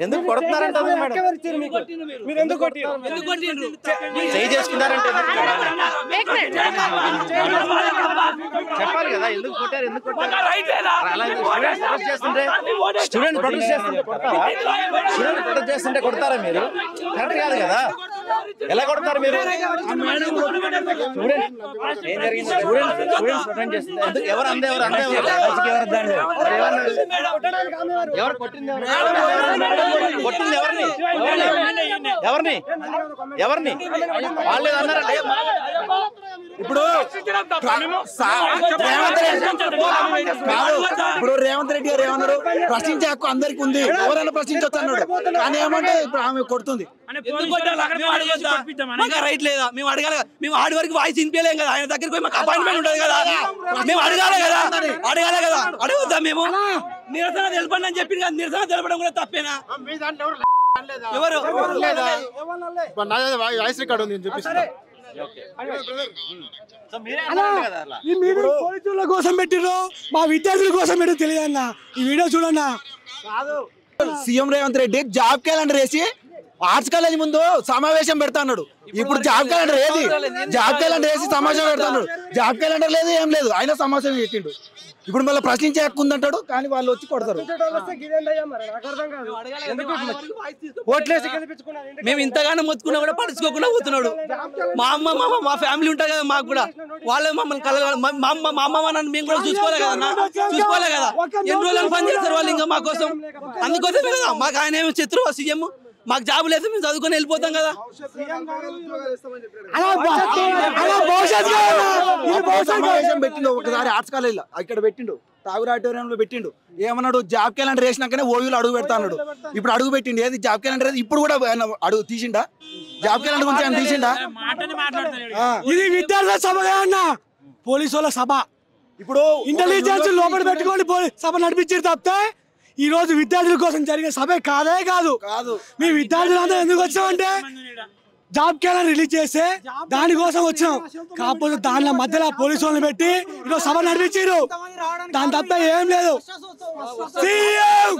ఎందుకు కొడుతున్నారంటే చెప్పాలి కదా, ఎందుకు కొట్టారు, ఎందుకు స్టూడెంట్ ప్రొటెస్ట్ చేస్తుంటే కొడతారా మీరు? కరెక్ట్ కాదు కదా, ఎలా కొడతారు మీరు? ఏం జరిగింది? స్టూడెంట్స్ ప్రొటెస్ట్ చేస్తుంటే ఎవరు అందే ఎవరు కొట్టింది? కొట్టింది ఎవరిని ఎవరిని వాళ్ళు అన్నారంటే ఇప్పుడు రేవంత్ రెడ్డి గారు ఏమన్నారు, ప్రశ్నించే హక్కు అందరికి ఉంది, ఎవరైనా ప్రశ్నించొచ్చు అన్నాడు. కానీ ఏమంటే ఇప్పుడు ఆమె కొడుతుంది. రైట్ లేదా? మేము అడగాలి, మేము ఆడి వరకు వాయిస్ వినిపించలేం కదా, ఆయన దగ్గరికి పోయి మాకు అపాయింట్మెంట్ ఉంటుంది కదా, మేము అడగాలి కదా, అడగొద్దా? మేము నిరసన తెలపండి అని చెప్పింది కదా, నిరసన తెలపడం కూడా తప్పేనా? ఎవరు వాయిస్ రికార్డు ఉంది చెప్పి పోలీసుల కోసం పెట్టిర్రు, మా విద్యార్థుల కోసం పెట్టిరు తెలియదు అన్న. ఈ వీడియో చూడన్నా. CM Revanth Reddy job calendar వేసి ఆర్ట్స్ కాలేజ్ ముందు సమావేశం పెడతాడు. ఇప్పుడు జాబ్ క్యాలెండర్ ఏది? జాబ్ క్యాలెండర్ వేసి సమావేశం పెడతాడు. జాబ్ క్యాలెండర్ లేదు, ఏం లేదు, ఆయన సమావేశం పెట్టిండు. ఇప్పుడు మళ్ళీ ప్రశ్నించే హక్కు ఉందంటాడు, కానీ వాళ్ళు వచ్చి కొడతారు. మేము ఇంతగానో మొత్తుకున్నా కూడా పడుచుకోకుండా పోతున్నాడు. మా అమ్మ మా ఫ్యామిలీ ఉంటుంది కదా, మాకు కూడా వాళ్ళే మమ్మల్ని కలగాలి. మా అమ్మ నన్ను మేము కూడా చూసుకోలే కదా, చూసుకోలే కదా. ఎన్ని రోజులు పని చేస్తారు వాళ్ళు ఇంకా మా కోసం? అందుకోసమే కదా మాకు ఆయన ఏమో శత్రువు సీఎం. మాకు జాబు లేదు, మేము చదువుకొని వెళ్ళిపోతాం కదా. పెట్టిండు ఒకసారి ఆర్ట్స్ కాలేజ్ లో, ఇక్కడ పెట్టిండు, తాగురు ఆడిటోరియంలో పెట్టిండు. ఏమన్నాడు, జాబ్ క్యాలెండర్ వేసినాకనే ఓయూలు అడుగు పెడతా అన్నాడు. ఇప్పుడు అడుగు పెట్టిండు. ఏది జాబ్ క్యాలెండర్? ఇప్పుడు కూడా అడుగు తీసిండా? జాబ్ క్యాలెండర్ గురించి ఆయన తీసిండా? ఇది విద్యార్థుల సభ అన్న, పోలీసు వాళ్ళ సభ. ఇప్పుడు ఇంటెలిజెన్స్ లోపల పెట్టుకొని సభ నడిపించారు తప్పితే ఈ రోజు విద్యార్థుల కోసం జరిగే సభ కాదు. మీ విద్యార్థులందరూ ఎందుకు వచ్చామంటే జాబ్ క్యాలెండర్ రిలీజ్ చేస్తే దానికోసం వచ్చాం. కాకపోతే దానిలో మధ్యలో పోలీసు వాళ్ళని పెట్టి ఈరోజు సభ నడిపించారు. దాని తప్ప ఏం లేదు. సీఎం